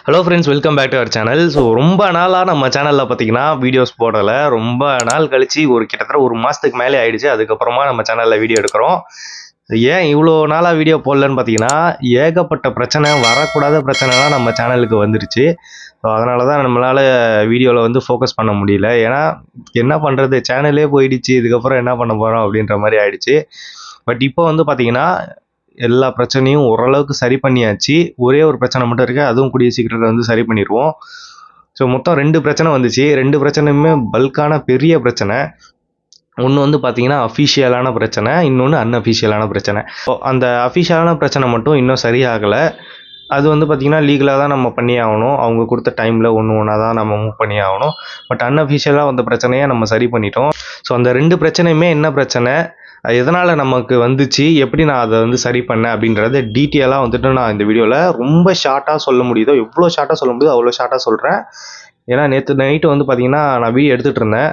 Hello friends, welcome back to our channel. So ரொம்ப நாளாக நம்ம சேனலில் பார்த்தீங்கன்னா வீடியோஸ் போடலை. ரொம்ப நாள் கழிச்சு கிட்டத்தட்ட ஒரு மாதத்துக்கு மேலே ஆயிடுச்சு. அதுக்கப்புறமா நம்ம சேனலில் வீடியோ எடுக்கிறோம். ஏன் இவ்வளோ நாளாக வீடியோ போடலன்னு பார்த்தீங்கன்னா, ஏகப்பட்ட பிரச்சனை, வரக்கூடாத பிரச்சனைலாம் நம்ம சேனலுக்கு வந்துருச்சு. ஸோ அதனால தான் நம்மளால் வீடியோவில் ஃபோக்கஸ் பண்ண முடியல. ஏன்னா என்ன பண்ணுறது, சேனலே போயிடுச்சு, இதுக்கப்புறம் என்ன பண்ண போகிறோம் அப்படின்ற மாதிரி ஆயிடுச்சு. பட் இப்போ பார்த்தீங்கன்னா எல்லா பிரச்சனையும் ஓரளவுக்கு சரி பண்ணியாச்சு. ஒரே ஒரு பிரச்சனை மட்டும் இருக்குது, அதுவும் கூடிய சீக்கிரத்தில் சரி பண்ணிடுவோம். ஸோ மொத்தம் 2 பிரச்சனை வந்துச்சு. 2 பிரச்சனையுமே பல்கான பெரிய பிரச்சனை. ஒன்று பார்த்தீங்கன்னா அஃபிஷியலான பிரச்சனை, இன்னொன்று அன்அஃபிஷியலான பிரச்சனை. அந்த அஃபிஷியலான பிரச்சனை மட்டும் இன்னும் சரியாகலை. அது பார்த்தீங்கன்னா லீகலாக தான் நம்ம பண்ணி ஆகணும். அவங்க கொடுத்த டைமில் ஒன்றா தான் நம்ம மூவ் பண்ணி ஆகணும். பட் அன்அஃபிஷியலாக வந்த பிரச்சனையை நம்ம சரி பண்ணிட்டோம். ஸோ அந்த 2 பிரச்சனையுமே என்ன பிரச்சனை, எதனால் நமக்கு வந்துச்சு, எப்படி நான் அதை சரி பண்ணேன் அப்படின்றத டீட்டெயிலாக நான் இந்த வீடியோவில் ரொம்ப ஷார்ட்டாக சொல்ல முடியுதோ, எவ்வளோ ஷார்ட்டாக சொல்ல முடியுதோ அவ்வளோ ஷார்ட்டாக சொல்கிறேன். ஏன்னா நேற்று நைட்டு பார்த்தீங்கன்னா நான் வீடியோ எடுத்துகிட்டு இருந்தேன்.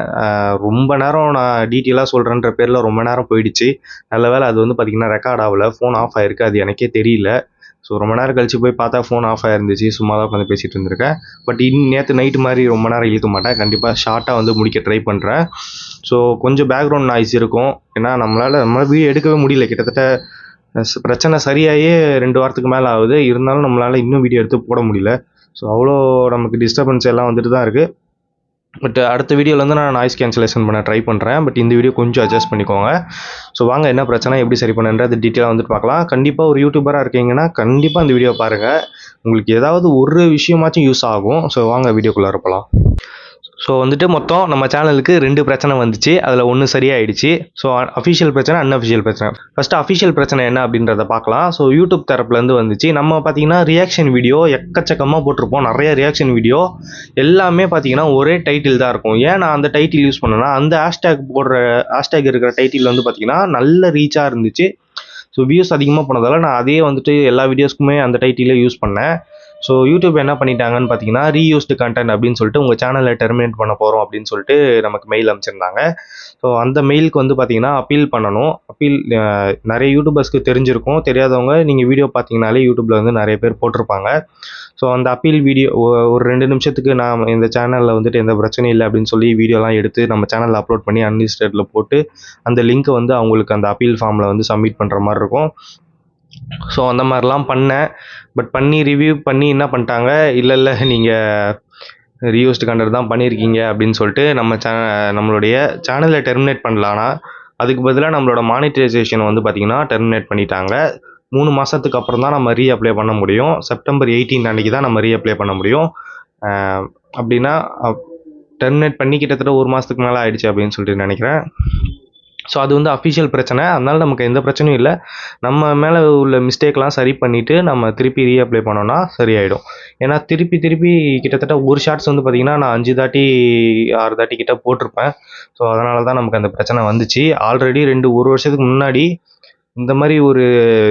ரொம்ப நேரம் நான் டீட்டெயிலாக சொல்கிறேன்ற பேரில் ரொம்ப நேரம் போயிடுச்சு. நல்ல வேளை அது பார்த்தீங்கன்னா ரெக்கார்ட் ஆகலை, ஃபோன் ஆஃப் ஆகிருக்கு. அது எனக்கே தெரியல. ஸோ ரொம்ப நேரம் கழிச்சு போய் பார்த்தா ஃபோன் ஆஃப் ஆகிருந்துச்சு. சும்மா தான் உட்காந்து பேசிகிட்டு இருந்திருக்கேன். பட் நேற்று நைட்டு மாதிரி ரொம்ப நேரம் இழுக்க மாட்டேன். கண்டிப்பாக ஷார்ட்டாக முடிக்க ட்ரை பண்ணுறேன். ஸோ கொஞ்சம் பேக்ரவுண்ட் நாய்ஸ் இருக்கும். ஏன்னா நம்மளால் வீடியோ எடுக்கவே முடியல. கிட்டத்தட்ட பிரச்சனை சரியாகவே 2 வாரத்துக்கு மேலே ஆகுது. இருந்தாலும் நம்மளால் இன்னும் வீடியோ எடுத்து போட முடியல. ஸோ அவ்வளோ நமக்கு டிஸ்டர்பன்ஸ் எல்லாம் வந்துட்டு தான் இருக்குது. பட் அடுத்த வீடியோவில் நான் நாய்ஸ் கேன்சலேஷன் பண்ண ட்ரை பண்ணுறேன். பட் இந்த வீடியோ கொஞ்சம் அட்ஜஸ்ட் பண்ணிக்கோங்க. ஸோ வாங்க என்ன பிரச்சனை, எப்படி சரி பண்ணுறது டீட்டெயிலாக பார்க்கலாம். கண்டிப்பாக ஒரு யூடியூபராக இருக்கீங்கன்னா கண்டிப்பாக இந்த வீடியோ பாருங்கள். உங்களுக்கு ஏதாவது ஒரு விஷயமாச்சும் யூஸ் ஆகும். ஸோ வாங்க வீடியோக்குள்ளே இருப்பலாம். ஸோ மொத்தம் நம்ம சேனலுக்கு 2 பிரச்சனை வந்துச்சு. அதில் 1 சரியாயிடுச்சு. ஸோ அஃபிஷியல் பிரச்சனை, அன்அஃபிஷியல் பிரச்சனை. ஃபஸ்ட்டு அஃபிஷியல் பிரச்சனை என்ன அப்படின்றத பார்க்கலாம். ஸோ யூடியூப் தரப்புலேருந்து வந்துச்சு. நம்ம பார்த்தீங்கன்னா ரியாக்ஷன் வீடியோ எக்கச்சக்கமாக போட்டிருப்போம். நிறைய ரியாக்ஷன் வீடியோ எல்லாமே பார்த்தீங்கன்னா ஒரே டைட்டில் தான் இருக்கும். ஏன் நான் அந்த டைட்டில் யூஸ் பண்ணேன்னா, அந்த ஹேஷ்டேக் இருக்கிற டைட்டில் பார்த்தீங்கன்னா நல்ல ரீச்சாக இருந்துச்சு. ஸோ வியூஸ் அதிகமாக போனதால் நான் அதே எல்லா வீடியோஸ்க்குமே அந்த டைட்டிலே யூஸ் பண்ணேன். ஸோ யூடியூப் என்ன பண்ணிட்டாங்கன்னு பார்த்தீங்கன்னா, ரீயூஸ்டு கண்டென்ட் அப்படின்னு சொல்லிட்டு உங்கள் சேனலை டெர்மினேட் பண்ண போகிறோம் அப்படின்னு சொல்லிட்டு நமக்கு மெயில் அனுப்பிச்சிருந்தாங்க. ஸோ அந்த மெயிலுக்கு பார்த்தீங்கன்னா அப்பீல் பண்ணணும். நிறைய யூடியூபர்ஸ்க்கு தெரிஞ்சிருக்கும். தெரியாதவங்க நீங்கள் வீடியோ பார்த்தீங்கனாலே யூடியூப்பில் நிறைய பேர் போட்டிருப்பாங்க. ஸோ அந்த அப்பீல் வீடியோ ஒரு 2 நிமிஷத்துக்கு நான் இந்த சேனலில் எந்த பிரச்சனையும் இல்லை அப்படின்னு சொல்லி வீடியோலாம் எடுத்து நம்ம சேனலில் அப்லோட் பண்ணி அன்லிஸ்டடில் போட்டு அந்த லிங்க்கை அவங்களுக்கு அந்த அப்பீல் ஃபார்மில் சப்மிட் பண்ணுற மாதிரி இருக்கும். ஸோ அந்த மாதிரிலாம் பண்ணேன். பட் ரிவ்யூ பண்ணி என்ன பண்ணிட்டாங்க, இல்லை நீங்கள் ரீயூஸ்டு கண்டென்ட் தான் பண்ணியிருக்கீங்க அப்படின்னு சொல்லிட்டு நம்மளுடைய சேனலை டெர்மினேட் பண்ணலான்னா அதுக்கு பதிலாக நம்மளோட மானிட்டைசேஷன் பார்த்தீங்கன்னா டெர்மினேட் பண்ணிட்டாங்க. 3 மாதத்துக்கு அப்புறம் தான் நம்ம ரீஅப்ளை பண்ண முடியும். செப்டம்பர் 18 அன்றைக்கி தான் நம்ம ரீஅப்ளை பண்ண முடியும். அப்படின்னா டெர்மினேட் பண்ணி கிட்டத்தட்ட 1 மாதத்துக்கு மேலே ஆயிடுச்சு அப்படின்னு சொல்லிட்டு நினைக்கிறேன். ஸோ அது அஃபிஷியல் பிரச்சனை. அதனால் நமக்கு எந்த பிரச்சனையும் இல்லை. நம்ம மேலே உள்ள மிஸ்டேக்லாம் சரி பண்ணிவிட்டு நம்ம திருப்பி ரீஅப்ளை பண்ணோன்னா சரியாயிடும். ஏன்னா திருப்பி கிட்டத்தட்ட ஒரு ஷார்ட்ஸ் பார்த்திங்கன்னா நான் 5 தாட்டி 6 தாட்டி கிட்ட போட்டிருப்பேன். ஸோ அதனால தான் நமக்கு அந்த பிரச்சனை வந்துச்சு. ஆல்ரெடி 1 வருஷத்துக்கு முன்னாடி இந்த மாதிரி ஒரு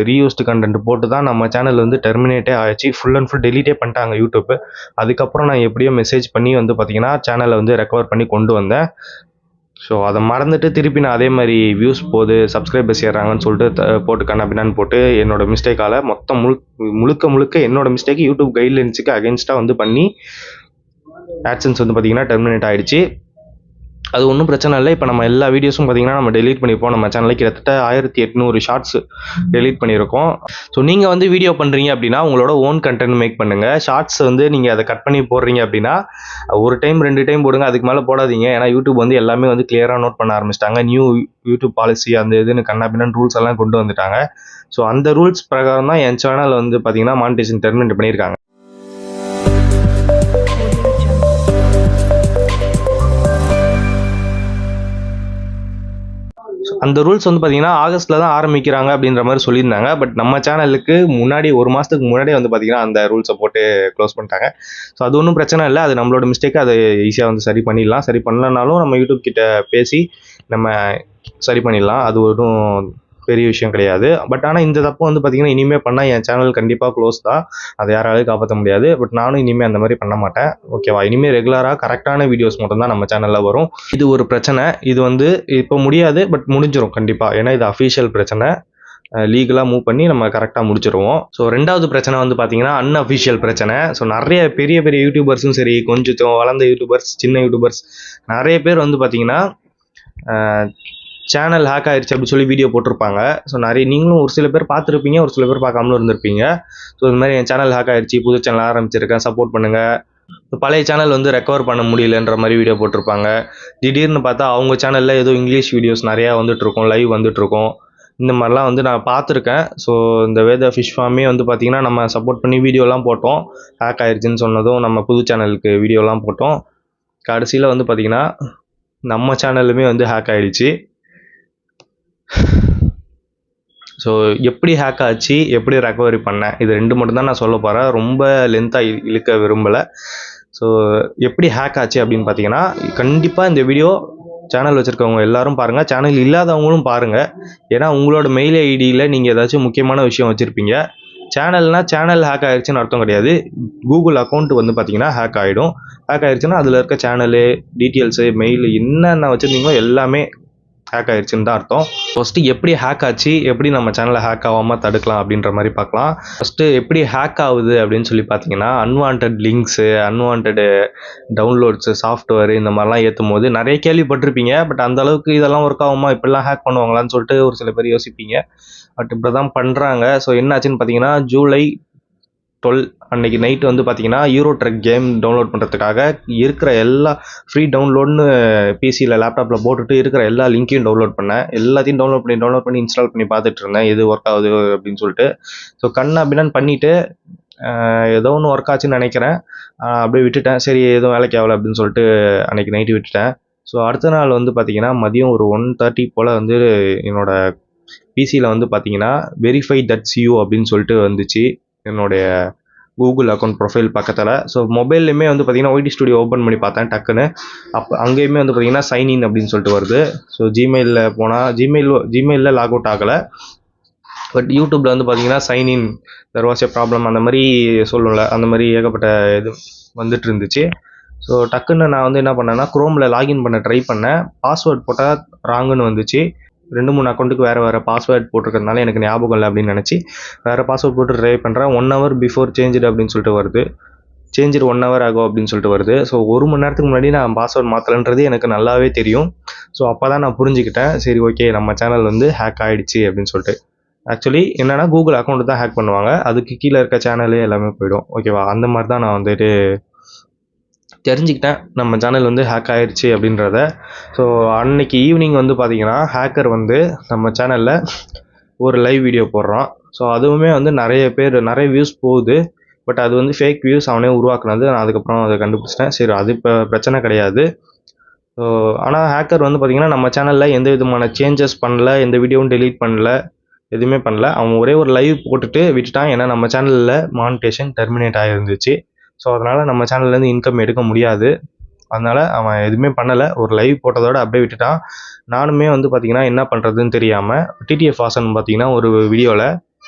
ரீயூஸ்டு கண்டென்ட் போட்டு தான் நம்ம சேனல் டெர்மினேட்டே ஆயிடுச்சு. ஃபுல் அண்ட் ஃபுல் டெலீட்டே பண்ணிட்டாங்க யூடியூப். அதுக்கப்புறம் நான் எப்படியோ மெசேஜ் பண்ணி பார்த்திங்கன்னா சேனலை ரெக்கவர் பண்ணி கொண்டு வந்தேன். ஸோ அதை மறந்துட்டு திருப்பி நான் அதே மாதிரி வியூஸ் போகுது, சப்ஸ்கிரைபர்ஸ் ஏறாங்கன்னு சொல்லிட்டு போட்டு கண்ணாபின்னான்னு போட்டு என்னோடய மிஸ்டேக்கால் மொத்தம் முழுக்க என்னோடய மிஸ்டேக் யூடியூப் கைட்லைன்ஸுக்கு அகென்ஸ்டாக பண்ணி ஆட்சன்ஸ் பார்த்திங்கன்னா டெர்மினேட் ஆகிடுச்சு. அது ஒன்றும் பிரச்சனை இல்லை. இப்போ நம்ம எல்லா வீடியோஸும் பார்த்திங்கன்னா நம்ம டெலீட் பண்ணிப்போம். நம்ம சேனலில் கிட்டத்தட்ட 1800 ஷார்ட்ஸ் டெலீட் பண்ணியிருக்கோம். ஸோ நீங்கள் வீடியோ பண்ணுறீங்க அப்படின்னா உங்களோட ஓன் கண்டென்ட் மேக் பண்ணுங்கள். ஷார்ட்ஸ் நீங்கள் அதை கட் பண்ணி போடுறீங்க அப்படின்னா 1 டைம் 2 டைம் போடுங்க, அதுக்கு மேலே போடாதீங்க. ஏன்னா யூடியூப் எல்லாமே கிளியராக நோட் பண்ண ஆரம்பிச்சிட்டாங்க. நியூ யூடியூப் பாலிசி அந்த இதுன்னு கண்ணாபின்னான்னு ரூல்ஸ் எல்லாம் கொண்டு வந்துட்டாங்க. ஸோ அந்த ரூல்ஸ் பிரகாரம் தான் என் சேனல் பார்த்திங்கன்னா மானிட்டைசேஷன் டெர்மினேட் பண்ணியிருக்காங்க. அந்த ரூல்ஸ் பார்த்தீங்கன்னா ஆகஸ்ட்டில் தான் ஆரம்பிக்கிறாங்க அப்படின்ற மாதிரி சொல்லியிருந்தாங்க. பட் நம்ம சேனலுக்கு முன்னாடி 1 மாதத்துக்கு முன்னாடியே பார்த்தீங்கன்னா அந்த ரூல்ஸை போட்டு க்ளோஸ் பண்ணிட்டாங்க. ஸோ அது ஒன்றும் பிரச்சனை இல்லை. அது நம்மளோட மிஸ்டேக்கு. அதை ஈஸியாக சரி பண்ணிடலாம். சரி பண்ணலனாலும் நம்ம யூடியூப் கிட்ட பேசி நம்ம சரி பண்ணிடலாம். அது ஒன்றும் பெரிய விஷயம் கிடையாது. பட் ஆனால் இந்த தப்பு பார்த்தீங்கன்னா இனிமேல் பண்ணால் என் சேனல் கண்டிப்பாக க்ளோஸ் தான். அதை யாராலையும் காப்பாற்ற முடியாது. பட் நானும் இனிமேல் அந்த மாதிரி பண்ண மாட்டேன். ஓகேவா? இனிமேல் ரெகுலராக கரெக்டான வீடியோஸ் மட்டும்தான் நம்ம சேனலில் வரும். இது ஒரு பிரச்சனை. இது இப்போ முடியாது, பட் முடிஞ்சிடும் கண்டிப்பாக. ஏன்னா இது அஃபிஷியல் பிரச்சனை. லீகலாக மூவ் பண்ணி நம்ம கரெக்டாக முடிச்சிருவோம். ஸோ 2வது பிரச்சனை வந்து பார்த்தீங்கன்னா அன்அஃபிஷியல் பிரச்சனை. ஸோ நிறைய பெரிய பெரிய யூடியூபர்ஸும் சரி, கொஞ்சம் வளர்ந்த யூடியூபர்ஸ், சின்ன யூடியூபர்ஸ் நிறைய பேர் வந்து பார்த்தீங்கன்னா சேனல் ஹேக் ஆயிடுச்சு அப்படி சொல்லி வீடியோ போட்டிருப்பாங்க. ஸோ நீங்களும் ஒரு சில பேர் பார்த்துருப்பீங்க, ஒரு சில பேர் பார்க்காமலும் இருந்திருப்பீங்க. ஸோ இது மாதிரி என் சேனல் ஹேக் ஆயிடுச்சு, புது சேனல் ஆரம்பிச்சிருக்கேன், சப்போர்ட் பண்ணுங்கள். பழைய சேனல் வந்து ரெக்கவர் பண்ண முடியலன்ற மாதிரி வீடியோ போட்டிருப்பாங்க. திடீர்னு பார்த்தா அவங்க சேனலில் ஏதோ இங்கிலீஷ் வீடியோஸ் நிறையா வந்துட்டுருக்கும், லைவ் வந்துட்டுருக்கும். இந்த மாதிரிலாம் வந்து நான் பார்த்துருக்கேன். ஸோ இந்த வேத ஃபிஷ் ஃபார்மே வந்து பார்த்திங்கன்னா நம்ம சப்போர்ட் பண்ணி வீடியோலாம் போட்டோம். ஹேக் ஆயிடுச்சுன்னு சொன்னதும் நம்ம புது சேனலுக்கு வீடியோலாம் போட்டோம். கடைசியில் வந்து பார்த்திங்கன்னா நம்ம சேனலுமே வந்து ஹேக் ஆகிடுச்சு. ஸோ எப்படி ஹேக் ஆச்சு, எப்படி ரெக்கவரி பண்ணேன், இது 2 மட்டும் தான் நான் சொல்ல போகிறேன். ரொம்ப லென்த்தாக இழுக்க விரும்பலை. ஸோ எப்படி ஹேக் ஆச்சு அப்படின்னு பார்த்தீங்கன்னா, கண்டிப்பாக இந்த வீடியோ சேனல் வச்சுருக்கவங்க எல்லாரும் பாருங்கள், சேனல் இல்லாதவங்களும் பாருங்கள். ஏன்னா உங்களோட மெயில் ஐடியில் நீங்கள் ஏதாச்சும் முக்கியமான விஷயம் வச்சுருப்பீங்க. சேனல் ஹேக் ஆகிடுச்சுன்னு அர்த்தம் கிடையாது. கூகுள் அக்கௌண்ட் வந்து பார்த்தீங்கன்னா ஹேக் ஆகிடும். ஹேக் ஆகிடுச்சுன்னா அதில் இருக்க சேனலு, டீட்டெயில்ஸு, மெயில் என்னென்ன வச்சுருந்தீங்களோ எல்லாமே ஹேக் ஆயிடுச்சுன்னு தான் அர்த்தம். ஃபஸ்ட்டு எப்படி ஹேக் ஆச்சு, எப்படி நம்ம சேனலை ஹேக் ஆகாமல் தடுக்கலாம் அப்படின்ற மாதிரி பார்க்கலாம். ஃபஸ்ட்டு எப்படி ஹேக் ஆகுது அப்படின்னு சொல்லி பார்த்தீங்கன்னா, unwanted links, unwanted downloads, software இந்த மாதிரிலாம் ஏற்றும் போது நிறைய கேள்விப்பட்டிருப்பீங்க. பட் அந்த அளவுக்கு இதெல்லாம் ஒர்க் ஆகுமா, இப்படிலாம் ஹேக் பண்ணுவாங்களான்னு சொல்லிட்டு ஒரு சில பேர் யோசிப்பீங்க. பட் இப்படி தான் பண்ணுறாங்க. ஸோ என்னாச்சுன்னு பார்த்தீங்கன்னா, ஜூலை 12 அன்றைக்கி நைட்டு வந்து பார்த்தீங்கன்னா யூரோ ட்ரக் கேம் டவுன்லோட் பண்ணுறதுக்காக இருக்கிற எல்லா ஃப்ரீ டவுன்லோட்னு பிசியில், லேப்டாப்பில் போட்டுட்டு இருக்கிற எல்லா லிங்க்கையும் டவுன்லோட் பண்ணேன். எல்லாத்தையும் டவுன்லோட் பண்ணி இன்ஸ்டால் பண்ணி பார்த்துட்டு இருந்தேன், எது ஒர்க் ஆகுது அப்படின்னு சொல்லிட்டு. ஸோ அப்படின்னான்னு பண்ணிவிட்டு ஏதோ ஒன்று ஒர்க் ஆச்சுன்னு நினைக்கிறேன். அப்படியே விட்டுட்டேன். சரி எதுவும் வேலைக்கு ஆகலை அப்படின்னு சொல்லிட்டு அன்றைக்கி நைட்டு விட்டுட்டேன். ஸோ அடுத்த நாள் வந்து பார்த்தீங்கன்னா மதியம் ஒரு 1:30 போல் வந்து என்னோடய பிசியில் வந்து பார்த்தீங்கன்னா வெரிஃபை தட்ஸ் யூ அப்படின்னு சொல்லிட்டு வந்துச்சு என்னுடைய கூகுள் அக்கௌண்ட் ப்ரொஃபைல் பக்கத்தில். ஸோ மொபைல்லையுமே வந்து பார்த்தீங்கன்னா ஒய்டி ஸ்டுடியோ ஓப்பன் பண்ணி பார்த்தேன் டக்குன்னு. அங்கேயுமே வந்து பார்த்தீங்கன்னா சைன்இன் அப்படின்னு சொல்லிட்டு வருது. ஸோ ஜிமெயிலில் போனால் ஜிமெயிலில் லாக் அவுட் ஆகலை. பட் யூடியூப்பில் வந்து பார்த்தீங்கன்னா sign in there was a problem அந்த மாதிரி சொல்லல, அந்த மாதிரி ஏகப்பட்ட இது வந்துட்டு இருந்துச்சு. ஸோ டக்குன்னு நான் வந்து என்ன பண்ணேன்னா குரோமில் லாகின் பண்ண ட்ரை பண்ணேன். பாஸ்வேர்ட் போட்டால் ராங்குன்னு வந்துச்சு. 2-3 அக்கௌண்ட்டுக்கு வேறு பாஸ்வேர்ட் போட்டிருக்கிறதுனால எனக்கு ஞாபகம் இல்லை அப்படின்னு நினச்சி வேறு பாஸ்வேர்ட் போட்டு ட்ரை பண்ணுறேன். 1 hour பிஃபோர் சேஞ்சு அப்படின்னு சொல்லிட்டு வருது. சேஞ்சு 1 hour ஆகும் அப்படின்னு சொல்லிட்டு வருது. ஸோ 1 மணி நேரத்துக்கு முன்னாடி நான் பாஸ்வேர்ட் மாற்றலன்றது எனக்கு நல்லாவே தெரியும். ஸோ அப்போ தான் நான் புரிஞ்சுக்கிட்டேன், சரி ஓகே நம்ம சேனல் வந்து ஹேக் ஆகிடுச்சு அப்படின்னு சொல்லிட்டு. ஆக்சுவலி என்னென்னா கூகுள் அக்கௌண்ட்டு தான் ஹேக் பண்ணுவாங்க, அதுக்கு கீழே இருக்க சேனலே எல்லாமே போயிடும். ஓகேவா, அந்த மாதிரி தான் நான் வந்துட்டு தெரிஞ்சுக்கிட்டேன் நம்ம சேனல் வந்து ஹேக் ஆயிடுச்சு அப்படின்றத. ஸோ அன்னைக்கு ஈவினிங் வந்து பார்த்திங்கன்னா ஹேக்கர் வந்து நம்ம சேனலில் ஒரு லைவ் வீடியோ போடுறான். ஸோ அதுவுமே வந்து நிறைய வியூஸ் போகுது. பட் அது வந்து ஃபேக் வியூஸ் அவனே உருவாக்குனது. நான் அதுக்கப்புறம் அதை கண்டுபிடிச்சிட்டேன். சரி அது இப்போ பிரச்சனை கிடையாது. ஸோ ஆனால் ஹேக்கர் வந்து பார்த்திங்கன்னா நம்ம சேனலில் எந்த விதமான சேஞ்சஸ் பண்ணல, எந்த வீடியோவும் டெலீட் பண்ணல, எதுவுமே பண்ணல. அவன் ஒரே ஒரு லைவ் போட்டுட்டு விட்டுட்டான். ஏன்னா நம்ம சேனலில் மானிட்டேஷன் டெர்மினேட் ஆகிருந்துச்சு. ஸோ அதனால் நம்ம சேனல்லேருந்து இன்கம் எடுக்க முடியாது. அதனால் அவன் எதுவுமே பண்ணலை, ஒரு லைவ் போட்டதோடு அப்படியே விட்டுட்டான். நானுமே வந்து பார்த்திங்கன்னா என்ன பண்ணுறதுன்னு தெரியாமல் டிடிஎஃப் வாசன் பார்த்திங்கன்னா ஒரு வீடியோவில்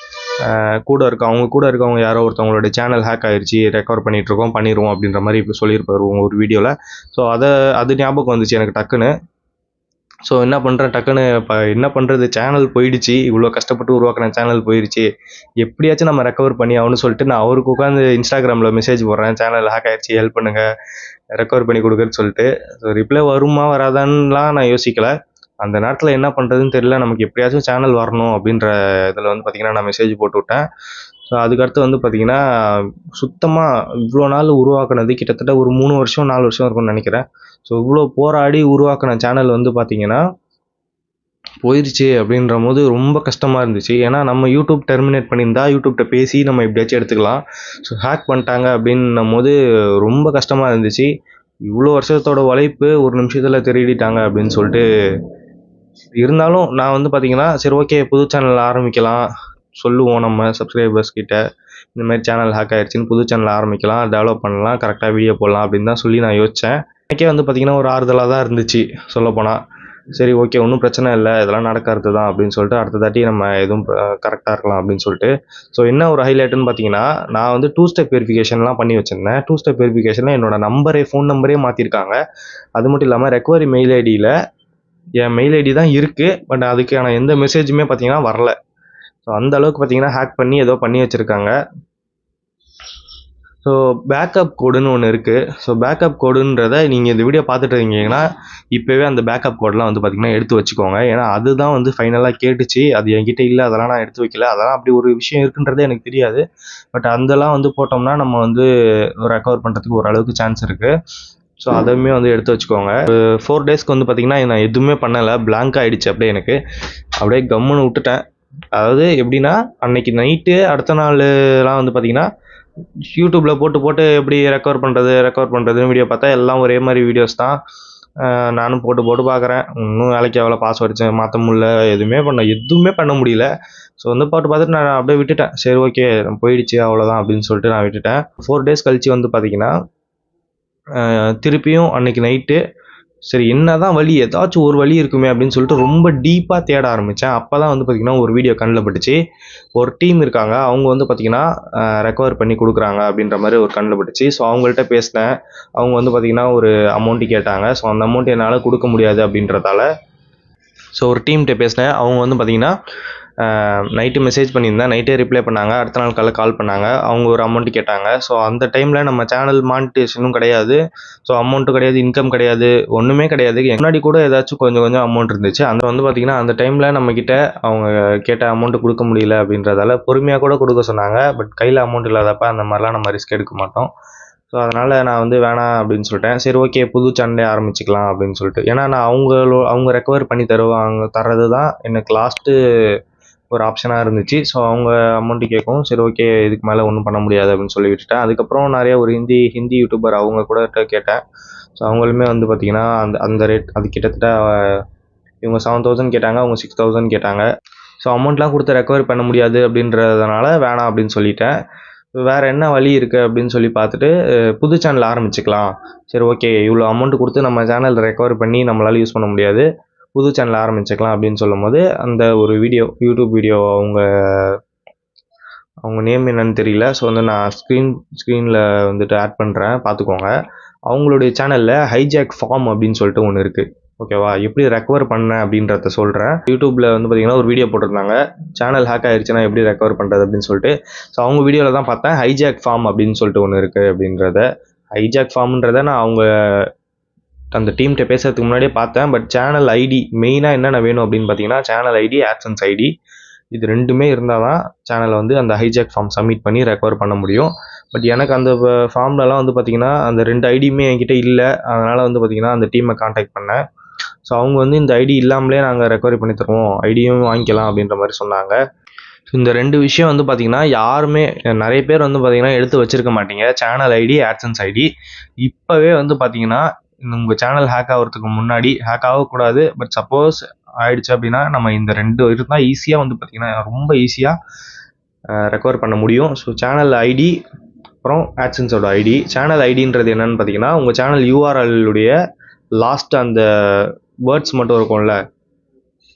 அவங்க கூட இருக்கவங்க யாரோ ஒருத்தவங்களோட சேனல் ஹேக் ஆகிடுச்சு, ரெக்கவர் பண்ணிடுவோம் அப்படின்ற மாதிரி இப்போ சொல்லியிருப்பார் ஒரு வீடியோவில். ஸோ அது ஞாபகம் வந்துச்சு எனக்கு டக்குன்னு. ஸோ என்ன பண்ணுறேன், டக்குன்னு இப்போ என்ன பண்ணுறது, சேனல் போயிடுச்சு, இவ்வளோ கஷ்டப்பட்டு உருவாக்கின சேனல் போயிடுச்சு, எப்படியாச்சும் நம்ம ரெக்கவர் பண்ணி ஆகணும்னு சொல்லிட்டு நான் அவருக்கு உட்காந்து இன்ஸ்டாகிராமில் மெசேஜ் போடுறேன், சேனல் ஹேக் ஆகிடுச்சு ஹெல்ப் பண்ணுங்கள், ரெக்கவர் பண்ணி கொடுக்குறேன்னு சொல்லிட்டு. ஸோ ரிப்ளை வருமா வராதான்லாம் நான் யோசிக்கலை. அந்த நேரத்தில் என்ன பண்ணுறதுன்னு தெரியல, நமக்கு எப்படியாச்சும் சேனல் வரணும் அப்படின்ற இதில் வந்து பார்த்திங்கன்னா நான் மெசேஜ் போட்டு விட்டேன். ஸோ அதுக்கடுத்து வந்து பார்த்திங்கன்னா சுத்தமாக இவ்வளோ நாள் உருவாக்குனது கிட்டத்தட்ட ஒரு 3 வருஷம் 4 வருஷம் இருக்கும்னு நினைக்கிறேன். ஸோ இவ்வளோ போராடி உருவாக்கின சேனல் வந்து பார்த்திங்கன்னா போயிடுச்சு அப்படின்ற போது ரொம்ப கஷ்டமாக இருந்துச்சு. ஏன்னா நம்ம யூடியூப் டெர்மினேட் பண்ணியிருந்தா யூடியூப்கிட்ட பேசி நம்ம எப்படியாச்சும் எடுத்துக்கலாம். ஸோ ஹேக் பண்ணிட்டாங்க அப்படின்னும் போது ரொம்ப கஷ்டமாக இருந்துச்சு. இவ்வளோ வருஷத்தோட உழைப்பு ஒரு நிமிஷத்தில் திருடிட்டாங்க அப்படின்னு சொல்லிட்டு. இருந்தாலும் நான் வந்து பார்த்திங்கன்னா சரி ஓகே புது சேனல் ஆரம்பிக்கலாம், சொல்லுவோம் நம்ம சப்ஸ்கிரைபர்ஸ் கிட்ட இந்த மாதிரி சேனல் ஹேக் ஆகிடுச்சின்னு, புது சேனல் ஆரம்பிக்கலாம், டெவலப் பண்ணலாம், கரெக்டாக வீடியோ போடலாம் அப்படின்னு தான் சொல்லி நான் யோசித்தேன். எனக்கே வந்து பார்த்திங்கன்னா ஒரு ஆறுதலாக தான் இருந்துச்சு சொல்லப்போனால். சரி ஓகே ஒன்றும் பிரச்சனை இல்லை, இதெல்லாம் நடக்கிறது தான் அப்படின்னு சொல்லிட்டு அடுத்த தாட்டி நம்ம எதுவும் கரெக்டாக இருக்கலாம் அப்படின்னு சொல்லிட்டு. ஸோ என்ன ஒரு ஹைலைட்டுன்னு பார்த்தீங்கன்னா, நான் வந்து 2 ஸ்டெப் வெரிஃபிகேஷன்லாம் பண்ணி வச்சுருந்தேன். 2 ஸ்டெப் வெரிஃபிகேஷனில் என்னோட ஃபோன் நம்பரே மாற்றிருக்காங்க. அது மட்டும் இல்லாமல் ரெக்கவரி மெயில் ஐடியில் என் மெயில் ஐடி தான் இருக்குது, பட் அதுக்கான எந்த மெசேஜுமே பார்த்தீங்கன்னா வரல. ஸோ அந்த அளவுக்கு பார்த்தீங்கன்னா ஹேக் பண்ணி ஏதோ பண்ணி வச்சுருக்காங்க. ஸோ பேக்கப் கோடுன்னு ஒன்று இருக்குது. ஸோ பேக்கப் கோடுன்றத நீங்கள் இந்த வீடியோ பார்த்துட்டு இருக்கீங்கன்னா இப்போவே அந்த பேக்கப் கோடெலாம் வந்து பார்த்திங்கன்னா எடுத்து வச்சுக்கோங்க. ஏன்னா அதுதான் வந்து ஃபைனலாக கேட்டுச்சு. அது என்கிட்ட இல்லை, அதெல்லாம் நான் எடுத்து வைக்கல. அதெல்லாம் அப்படி ஒரு விஷயம் இருக்குன்றதே எனக்கு தெரியாது. பட் அதெல்லாம் வந்து போட்டோம்னா நம்ம வந்து ரெக்கவர் பண்ணுறதுக்கு ஓரளவுக்கு சான்ஸ் இருக்குது. ஸோ அதுவுமே வந்து எடுத்து வச்சுக்கோங்க. 4 டேஸ்க்கு வந்து பார்த்திங்கன்னா நான் எதுவுமே பண்ணலை, பிளாங்க் ஆகிடுச்சு. அப்படியே எனக்கு அப்படியே கம்முன்னு விட்டுட்டேன். அதாவது எப்படின்னா அன்னைக்கு நைட்டு அடுத்த நாள்லாம் வந்து பார்த்திங்கன்னா யூடியூப்பில் போட்டு எப்படி ரெக்கவர் பண்ணுறதுன்னு வீடியோ பார்த்தா எல்லாம் ஒரே மாதிரி வீடியோஸ் தான். நானும் போட்டு பார்க்குறேன். இன்னும் வேலைக்கு எவ்வளோ பாஸ்வேர்டு மாற்ற முடியல, எதுவுமே பண்ண முடியல. ஸோ வந்து போட்டு பார்த்துட்டு நான் அப்படியே விட்டுட்டேன். சரி ஓகே போயிடுச்சு அவ்வளோதான் அப்படின்னு சொல்லிட்டு நான் விட்டுட்டேன். 4 டேஸ் கழிச்சு வந்து பார்த்திங்கன்னா திருப்பியும் அன்னைக்கு நைட்டு சரி என்னதான் வழி, ஏதாச்சும் ஒரு வழி இருக்குமே அப்படின்னு சொல்லிட்டு ரொம்ப டீப்பாக தேட ஆரம்பித்தேன். அப்போ தான் வந்து பார்த்திங்கன்னா ஒரு வீடியோ கண்ணில் பட்டுச்சு. ஒரு டீம் இருக்காங்க, அவங்க வந்து பார்த்திங்கன்னா ரெக்கவர் பண்ணி கொடுக்குறாங்க அப்படின்ற மாதிரி ஒரு கண்ணில் பட்டுச்சு. ஸோ அவங்கள்ட்ட பேசினேன். அவங்க வந்து பார்த்திங்கன்னா ஒரு அமௌண்ட்டு கேட்டாங்க. ஸோ அந்த அமௌண்ட் என்னால் கொடுக்க முடியாது அப்படின்றதால ஸோ ஒரு டீம்கிட்ட பேசினேன். அவங்க வந்து பார்த்திங்கன்னா நைட்டு மெசேஜ் பண்ணியிருந்தேன், நைட்டே ரிப்ளை பண்ணாங்க. அடுத்த நாள் காலைல கால் பண்ணாங்க. அவங்க ஒரு அமௌண்ட்டு கேட்டாங்க. ஸோ அந்த டைமில் நம்ம சேனல் மானிட்டேஷனும் கிடையாது, ஸோ அமௌண்ட்டும் கிடையாது, இன்கம் கிடையாது, ஒன்றுமே கிடையாது. முன்னாடி கூட ஏதாச்சும் கொஞ்சம் அமௌண்ட் இருந்துச்சு. அந்த வந்து பார்த்திங்கன்னா அந்த டைமில் நம்மக்கிட்ட அவங்க கேட்ட அமௌண்ட்டு கொடுக்க முடியல அப்படின்றதால பொறுமையாக கூட கொடுக்க சொன்னாங்க. பட் கையில் அமௌண்ட் இல்லாதப்ப அந்த மாதிரிலாம் நம்ம ரிஸ்க் எடுக்க மாட்டோம். ஸோ அதனால் நான் வந்து வேணாம் அப்படின்னு சொல்லிட்டேன். சரி ஓகே புது சேனலே ஆரம்பிச்சிக்கலாம் அப்படின்னு சொல்லிட்டு. ஏன்னா நான் அவங்க ரெக்கவர் பண்ணி தர்றது தான் எனக்கு லாஸ்ட்டு ஒரு ஆப்ஷனாக இருந்துச்சு. ஸோ அவங்க அமௌண்ட்டு கேட்கவும் சரி ஓகே இதுக்கு மேலே ஒன்றும் பண்ண முடியாது அப்படின்னு சொல்லி விட்டுட்டேன். அதுக்கப்புறம் நிறைய ஒரு ஹிந்தி யூடியூபர் அவங்க கூட கேட்டேன். ஸோ அவங்களுமே வந்து பார்த்திங்கன்னா அந்த ரேட் அது கிட்டத்தட்ட இவங்க 7,000 கேட்டாங்க, அவங்க 6,000 கேட்டாங்க. ஸோ அமௌண்ட்லாம் கொடுத்து ரெக்கவர் பண்ண முடியாது அப்படின்றதுனால வேணாம் அப்படின்னு சொல்லிட்டேன். வேறு என்ன வழி இருக்குது அப்படின்னு சொல்லி பார்த்துட்டு புது சேனல் ஆரம்பிச்சுக்கலாம். சரி ஓகே இவ்வளோ அமௌண்ட்டு கொடுத்து நம்ம சேனல் ரெக்கவர் பண்ணி நம்மளால் யூஸ் பண்ண முடியாது, புது சேனல் ஆரம்பிச்சுக்கலாம் அப்படின்னு சொல்லும்போது அந்த ஒரு யூடியூப் வீடியோ அவங்க நேம் என்னன்னு தெரியல. ஸோ வந்து நான் ஸ்க்ரீனில் வந்துட்டு ஆட் பண்ணுறேன், பார்த்துக்கோங்க. அவங்களுடைய சேனலில் ஹைஜாக் ஃபார்ம் அப்படின்னு சொல்லிட்டு ஒன்று இருக்குது. ஓகேவா, எப்படி ரெக்கவர் பண்ணேன் அப்படின்றத சொல்கிறேன். யூடியூப்பில் வந்து பார்த்திங்கன்னா ஒரு வீடியோ போட்டிருந்தாங்க, சேனல் ஹேக் ஆகிடுச்சுன்னா எப்படி ரெக்கவர் பண்ணுறது அப்படின்னு சொல்லிட்டு. ஸோ அவங்க வீடியோவில் தான் பார்த்தேன் ஹைஜாக் ஃபார்ம் அப்படின்னு சொல்லிட்டு ஒன்று இருக்குது அப்படின்றத. ஹைஜாக் ஃபார்ம்ன்றதை நான் அவங்க அந்த டீம்கிட்ட பேசுறதுக்கு முன்னாடியே பார்த்தேன். பட் சேனல் ஐடி மெயினாக என்னென்ன வேணும் அப்படின்னு பார்த்தீங்கன்னா சேனல் ஐடி, ஆட்சன்ஸ் ஐடி, இது ரெண்டுமே இருந்தால் தான் சேனலை வந்து அந்த ஹைஜாக் ஃபார்ம் சப்மிட் பண்ணி ரெக்கவர் பண்ண முடியும். பட் எனக்கு அந்த ஃபார்ம்லலாம் வந்து பார்த்திங்கன்னா அந்த 2 ஐடியுமே என்கிட்ட இல்லை. அதனால் வந்து பார்த்திங்கன்னா அந்த டீமை காண்டாக்ட் பண்ணேன். ஸோ அவங்க வந்து இந்த ஐடி இல்லாமலே நாங்கள் ரெக்கவரி பண்ணி தருவோம், ஐடியும் வாங்கிக்கலாம் அப்படின்ற மாதிரி சொன்னாங்க. ஸோ இந்த 2 விஷயம் வந்து பார்த்திங்கன்னா யாருமே நிறைய பேர் வந்து பார்த்திங்கன்னா எடுத்து வச்சுருக்க மாட்டீங்க, சேனல் ஐடி, ஆட்சன்ஸ் ஐடி. இப்போவே வந்து பார்த்திங்கன்னா உங்கள் சேனல் ஹேக் ஆகிறதுக்கு முன்னாடி, ஹேக் ஆகக்கூடாது பட் சப்போஸ் ஆயிடுச்சு அப்படின்னா நம்ம இந்த 2 இருந்தால் ஈஸியாக வந்து பார்த்திங்கன்னா ரொம்ப ஈஸியாக ரெக்கவர் பண்ண முடியும். ஸோ சேனல் ஐடி அப்புறம் ஆட்சன்ஸோட ஐடி. சேனல் ஐடின்றது என்னென்னு பார்த்தீங்கன்னா உங்கள் சேனல் யூஆர்எல்லுடைய லாஸ்ட் அந்த வேர்ட்ஸ் மட்டும் இருக்கும்ல,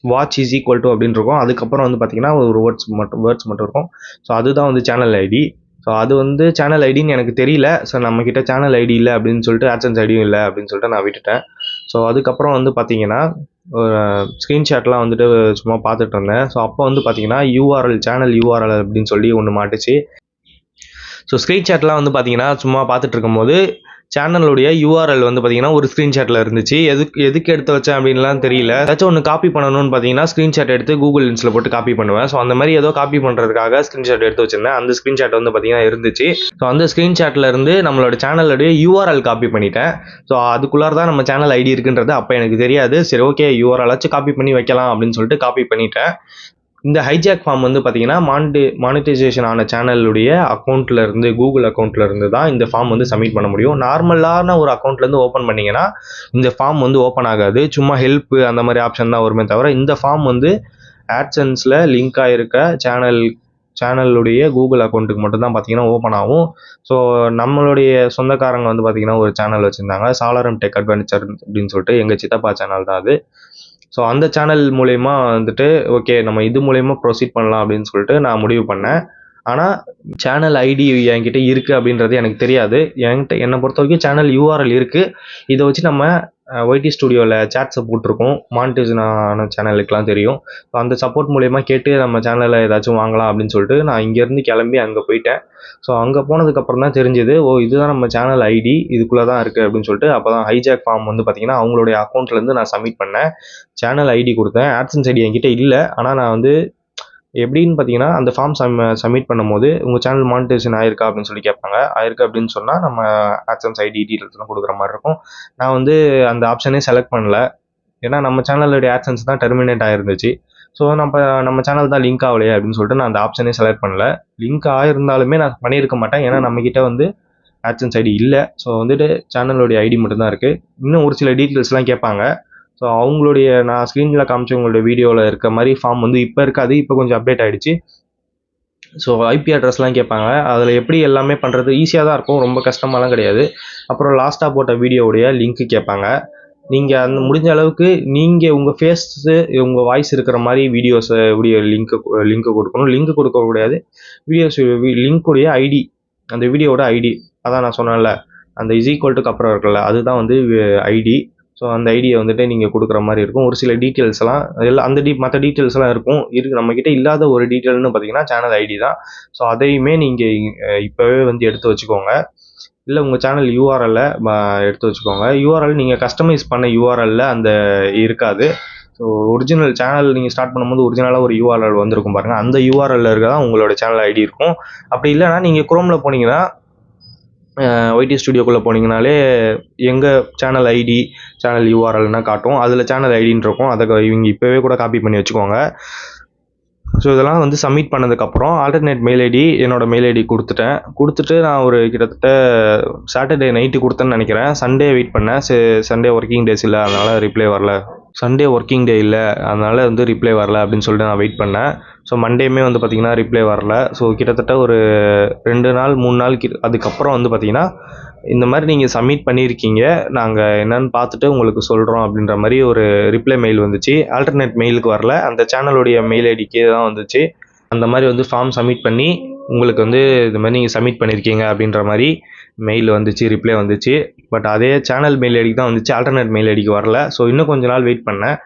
வாட்ச் இஸ் ஈக்குவல் டு அப்படின்னு இருக்கும். அதுக்கப்புறம் வந்து பார்த்திங்கன்னா ஒரு வேர்ட்ஸ் மட்டும் இருக்கும். ஸோ அதுதான் வந்து சேனல் ஐடி. ஸோ அது வந்து சேனல் ஐடின்னு எனக்கு தெரியல. ஸோ நம்மக்கிட்ட சேனல் ஐடி இல்லை அப்படின்னு சொல்லிட்டு ஆட்சன்ஸ் ஐடியும் இல்லை அப்படின்னு சொல்லிட்டு நான் விட்டுட்டேன். ஸோ அதுக்கப்புறம் வந்து பார்த்திங்கன்னா ஸ்க்ரீன்ஷாட்லாம் வந்துட்டு சும்மா பார்த்துட்டு இருந்தேன். ஸோ அப்போ வந்து பார்த்திங்கன்னா சேனல் யூஆர்எல் அப்படின்னு சொல்லி ஒன்று மாட்டுச்சு. ஸோ ஸ்க்ரீன்ஷாட்லாம் வந்து பார்த்திங்கன்னா சும்மா பார்த்துட்டு இருக்கும்போது சேனலுடைய யூஆர்எல் வந்து பார்த்திங்கன்னா ஒரு ஸ்க்ரீன்ஷாட்டில் இருந்துச்சு. எதுக்கு எடுத்து வச்சேன் அப்படின்லாம் தெரியல. ஏதாச்சும் ஒன்று காப்பி பண்ணணும்னு பார்த்தீங்கன்னா ஸ்க்ரீன்ஷாட் எடுத்து கூகுள் லென்ஸில் போட்டு காப்பி பண்ணுவேன். ஸோ அந்த மாதிரி ஏதோ காப்பி பண்ணுறதுக்காக ஸ்க்ரீன்ஷாட் எடுத்து வச்சிருந்தேன். அந்த ஸ்க்ரீன்ஷாட் வந்து பார்த்திங்கன்னா இருந்துச்சு. ஸோ அந்த ஸ்க்ரீன்ஷாட்டில் இருந்து நம்மளோட சேனலுடைய யூஆர்எல் காப்பி பண்ணிட்டேன். ஸோ அதுக்குள்ளார தான் நம்ம சேனல் ஐடி இருக்குன்றது அப்போ எனக்கு தெரியாது. சரி ஓகே யூஆர்எலாச்சும் காப்பி பண்ணி வைக்கலாம் அப்படின்னு சொல்லிட்டு காப்பி பண்ணிட்டேன். இந்த ஹைஜாக் ஃபார்ம் வந்து பார்த்திங்கன்னா மானிட்டைசேஷன் ஆன சேனலுடைய அக்கௌண்ட்லேருந்து, கூகுள் அக்கௌண்ட்லேருந்து தான் இந்த ஃபார்ம் வந்து சப்மிட் பண்ண முடியும். நார்மலான ஒரு அக்கௌண்ட்லேருந்து ஓப்பன் பண்ணிங்கன்னா இந்த ஃபார்ம் வந்து ஓப்பன் ஆகாது. சும்மா ஹெல்ப்பு அந்த மாதிரி ஆப்ஷன் தான் வருமே தவிர இந்த ஃபார்ம் வந்து ஆட்சன்ஸில் லிங்க் ஆகிருக்க சேனலுடைய கூகுள் அக்கௌண்ட்டுக்கு மட்டும்தான் பார்த்திங்கன்னா ஓப்பன் ஆகும். ஸோ நம்மளுடைய சொந்தக்காரங்க வந்து பார்த்திங்கன்னா ஒரு சேனல் வச்சுருந்தாங்க, சாலரம் டெக் அட்வென்ச்சர் அப்படின்னு சொல்லிட்டு, எங்கள் சித்தப்பா சேனல் தான் அது. ஸோ அந்த சேனல் மூலயமா வந்துட்டு ஓகே நம்ம இது மூலயமா ப்ரொசீட் பண்ணலாம் அப்படின்னு சொல்லிட்டு நான் முடிவு பண்ணேன். ஆனால் சேனல் ஐடி என்கிட்ட இருக்குது அப்படின்றது எனக்கு தெரியாது. என்னை பொறுத்த வரைக்கும் சேனல் யூஆர்எல் இருக்குது, இதை வச்சு நம்ம ஒய்டி ஸ்டுடியோவில் சேட் சப்போர்ட் இருக்கும். மானிட்டைசேஷனான சேனலுக்குலாம் தெரியும். ஸோ அந்த சப்போர்ட் மூலயமா கேட்டு நம்ம சேனலில் ஏதாச்சும் வாங்கலாம் அப்படின்னு சொல்லிட்டு நான் இங்கேருந்து கிளம்பி அங்கே போயிட்டேன். ஸோ அங்கே போனதுக்கப்புறம் தான் தெரிஞ்சது, இதுதான் நம்ம சேனல் ஐடி, இதுக்குள்ளே தான் இருக்குது அப்படின்னு சொல்லிட்டு. அப்போ தான் ஹைஜாக் ஃபார்ம் வந்து பார்த்திங்கன்னா அவங்களுடைய அக்கௌண்ட்லேருந்து நான் சப்மிட் பண்ணேன். சேனல் ஐடி கொடுத்தேன். ஆட்சன்ஸ் ஐடி என்கிட்ட இல்லை. ஆனால் நான் வந்து எப்படின்னு பார்த்தீங்கன்னா, அந்த ஃபார்ம் சப்மிட் பண்ணும்போது உங்கள் சேனல் மானிட்டைசேஷன் ஆயிருக்கா அப்படின்னு சொல்லி கேட்பாங்க. ஆயிருக்கு அப்படின்னு சொன்னால் நம்ம ஆட்சன்ஸ் ஐடி டீட்டெயில்ஸ்லாம் கொடுக்குற மாதிரி இருக்கும். நான் வந்து அந்த ஆப்ஷனே செலக்ட் பண்ணல. ஏன்னா நம்ம சேனலுடைய ஆட்சன்ஸ் தான் டெர்மினேட் ஆயிருந்துச்சு. ஸோ நம்ம சேனல் தான் லிங்க் ஆகலையே அப்படின்னு சொல்லிட்டு நான் அந்த ஆப்ஷனே செலக்ட் பண்ணல. லிங்க் ஆகிருந்தாலுமே நான் பண்ணியிருக்க மாட்டேன். ஏன்னா நம்மக்கிட்ட வந்து ஆட்சன்ஸ் ஐடி இல்லை. ஸோ வந்துட்டு சேனலுடைய ஐடி மட்டும்தான் இருக்குது. இன்னும் ஒரு சில டீட்டெயில்ஸ்லாம் கேட்பாங்க. ஸோ அவங்களுடைய நான் ஸ்க்ரீனில் காமிச்சவங்களோட வீடியோவில் இருக்க மாதிரி ஃபார்ம் வந்து இப்போ இருக்காது. இப்போ கொஞ்சம் அப்டேட் ஆகிடுச்சு. ஸோ ஐபி அட்ரஸ்லாம் கேட்பாங்க. அதில் எப்படி எல்லாமே பண்ணுறது ஈஸியாக தான் இருக்கும். ரொம்ப கஷ்டமாலாம் கிடையாது. அப்புறம் லாஸ்ட்டாக போட்ட வீடியோவுடைய லிங்க்கு கேட்பாங்க. நீங்கள் அந்த முடிஞ்ச அளவுக்கு நீங்கள் உங்கள் ஃபேஸு உங்கள் வாய்ஸ் இருக்கிற மாதிரி வீடியோ லிங்க்கு கொடுக்கணும். லிங்க்கு கொடுக்கக்கூடாது. லிங்க்குடைய ஐடி, அந்த வீடியோவோட ஐடி, அதான் நான் சொன்னேன்ல, அந்த = அப்புறம் இருக்குல்ல, அதுதான் வந்து ஐடி. ஸோ அந்த ஐடியை வந்துட்டு நீங்கள் கொடுக்குற மாதிரி இருக்கும். ஒரு சில டீட்டெயில்ஸ்லாம் எல்லாம் மற்ற டீட்டெயில்ஸ்லாம் இருக்கும். நம்மக்கிட்ட இல்லாத ஒரு டீட்டெயில்னு பார்த்தீங்கன்னா சேனல் ஐடி தான். ஸோ அதையுமே நீங்கள் இப்போவே வந்து எடுத்து வச்சுக்கோங்க. இல்லை உங்கள் சேனல் யூஆர்எல்ல எடுத்து வச்சுக்கோங்க. யூஆர்எல் நீங்கள் கஸ்டமைஸ் பண்ண யூஆர்எல்ல அந்த இருக்காது. ஸோ ஒரிஜினல் சேனல் நீங்கள் ஸ்டார்ட் பண்ணும்போது ஒரிஜினலாக ஒரு யூஆர்எல் வந்திருக்கும் பாருங்கள். அந்த யூஆர்எல்ல இருக்க தான் உங்களோட சேனல் ஐடி இருக்கும். அப்படி இல்லைனா நீங்கள் குரோமில் போனீங்கன்னா ஒய்டி ஸ்டுடியோக்குள்ளே போனீங்கனாலே எங்கள் சேனல் ஐடி, சேனல் யூஆர்எல்னா காட்டும். அதில் சேனல் ஐடின்னு இருக்கும். அதை இவங்க இப்போவே கூட காப்பி பண்ணி வச்சுக்கோங்க. ஸோ இதெல்லாம் வந்து சப்மிட் பண்ணதுக்கப்புறம் ஆல்டர்னேட் மெயில் ஐடி, என்னோடய மெயில் ஐடி கொடுத்துட்டு நான் ஒரு கிட்டத்தட்ட சாட்டர்டே நைட்டு கொடுத்தேன்னு நினைக்கிறேன். சண்டே வெயிட் பண்ணேன். சண்டே ஒர்க்கிங் டேஸ் இல்லை, அதனால் ரிப்ளை வரல. சண்டே ஒர்க்கிங் டே இல்லை, அதனால் வந்து ரிப்ளை வரல அப்படின்னு சொல்லிட்டு நான் வெயிட் பண்ணேன். ஸோ மண்டேமே வந்து பார்த்திங்கன்னா ரிப்ளை வரல. ஸோ கிட்டத்தட்ட ஒரு 2 நாள் 3 நாள் அதுக்கப்புறம் வந்து பார்த்திங்கன்னா இந்த மாதிரி நீங்கள் சப்மிட் பண்ணியிருக்கீங்க, நாங்கள் என்னென்னு பார்த்துட்டு உங்களுக்கு சொல்கிறோம் அப்படின்ற மாதிரி ஒரு ரிப்ளை மெயில் வந்துச்சு. ஆல்டர்னேட் மெயிலுக்கு வரல, அந்த சேனலுடைய மெயில் ஐடிக்கே தான் வந்துச்சு. அந்த மாதிரி வந்து ஃபார்ம் சப்மிட் பண்ணி உங்களுக்கு வந்து இது மாதிரி நீங்கள் சப்மிட் பண்ணியிருக்கீங்க அப்படின்ற மாதிரி மெயில் வந்துச்சு, ரிப்ளை வந்துச்சு. பட் அதே சேனல் மெயில் ஐடிக்கு தான் வந்துச்சு, ஆல்டர்னேட் மெயில் ஐடிக்கு வரல. ஸோ இன்னும் கொஞ்ச நாள் வெயிட் பண்ணேன்.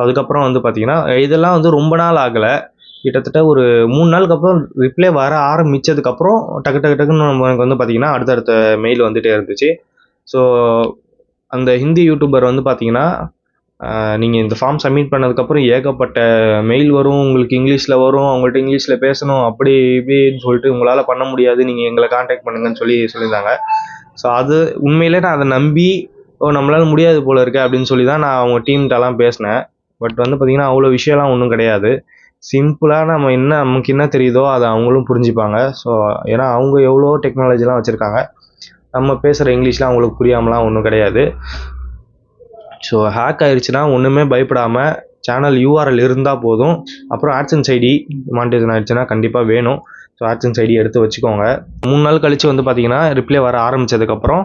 அதுக்கப்புறம் வந்து பார்த்திங்கன்னா இதெல்லாம் வந்து ரொம்ப நாள் ஆகலை. கிட்டத்தட்ட ஒரு 3 நாளுக்கு அப்புறம் ரிப்ளை வர ஆரம்பித்ததுக்கப்புறம் டக்குன்னு நமக்கு வந்து பார்த்திங்கன்னா அடுத்தடுத்த மெயில் வந்துகிட்டே இருந்துச்சு. ஸோ அந்த ஹிந்தி யூடியூபர் வந்து பார்த்திங்கன்னா நீங்கள் இந்த ஃபார்ம் சப்மிட் பண்ணதுக்கப்புறம் ஏகப்பட்ட மெயில் வரும், உங்களுக்கு இங்கிலீஷில் வரும், அவங்கள்ட்ட இங்கிலீஷில் பேசணும், அப்படி இப்படின்னு சொல்லிட்டு உங்களால் பண்ண முடியாது, நீங்கள் எங்களை காண்டாக்ட் பண்ணுங்கன்னு சொல்லியிருந்தாங்க. ஸோ அது உண்மையிலே நான் அதை நம்பி நம்மளால் முடியாது போல இருக்கு அப்படின்னு சொல்லி தான் நான் அவங்க டீம்கிட்டலாம் பேசினேன். பட் வந்து பார்த்திங்கன்னா அவ்வளோ விஷயம்லாம் ஒன்றும் கிடையாது. சிம்பிளாக நமக்கு என்ன தெரியுதோ அதை அவங்களும் புரிஞ்சுப்பாங்க. ஸோ ஏன்னா அவங்க எவ்வளோ டெக்னாலஜிலாம் வச்சுருக்காங்க. நம்ம பேசுகிற இங்கிலீஷ்லாம் அவங்களுக்கு புரியாமலாம் ஒன்றும் கிடையாது. ஸோ ஹேக் ஆயிடுச்சுன்னா ஒன்றுமே பயப்படாமல் சேனல் யூஆர்எல் இருந்தால் போதும். அப்புறம் ஆட்சன்ஸ் ஐடி மானிட்டைசேஷன் ஆயிடுச்சுன்னா கண்டிப்பாக வேணும். ஸோ ஆட்சன்ஸ் ஐடி எடுத்து வச்சுக்கோங்க. 3 நாள் கழித்து வந்து பார்த்திங்கன்னா ரிப்ளை வர ஆரம்பித்ததுக்கப்புறம்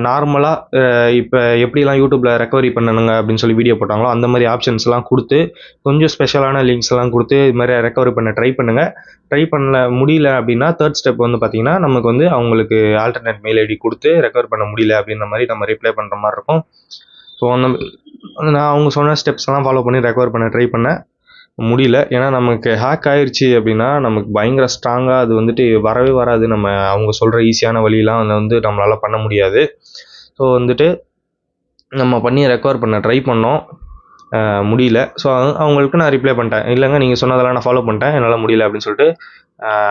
நார்மலாக இப்போ எப்படிலாம் யூடியூப்பில் ரெக்கவரி பண்ணணுங்க அப்படின்னு சொல்லி வீடியோ போட்டாங்களோ அந்த மாதிரி ஆப்ஷன்ஸ்லாம் கொடுத்து கொஞ்சம் ஸ்பெஷலான லிங்க்ஸ்லாம் கொடுத்து இது மாதிரி ரெக்கவரி பண்ண ட்ரை பண்ணுங்கள். ட்ரை பண்ணல முடியல அப்படின்னா 3rd ஸ்டெப் வந்து பார்த்திங்கன்னா நமக்கு வந்து அவங்களுக்கு ஆல்டர்னேட் மெயில் ஐடி கொடுத்து ரெக்கவர் பண்ண முடியல அப்படின்ற மாதிரி நம்ம ரிப்ளை பண்ணுற மாதிரி இருக்கும். ஸோ நான் அவங்க சொன்ன ஸ்டெப்ஸ்லாம் ஃபாலோ பண்ணி ரெக்கவர் பண்ண ட்ரை பண்ணேன். முடியல. ஏன்னா நமக்கு ஹேக் ஆயிடுச்சு அப்படின்னா நமக்கு பயங்கர ஸ்ட்ராங்காக அது வந்துட்டு வரவே வராது. நம்ம அவங்க சொல்கிற ஈஸியான வழியெலாம் அதை வந்து நம்மளால் பண்ண முடியாது. ஸோ வந்துட்டு நம்ம பண்ணி ரெக்கவர் பண்ண ட்ரை பண்ணோம், முடியல. ஸோ அவங்களுக்கு நான் ரிப்ளை பண்ணிட்டேன், இல்லைங்க நீங்கள் சொன்னதெல்லாம் நான் ஃபாலோ பண்ணிட்டேன், என்னால் முடியல அப்படின்னு சொல்லிட்டு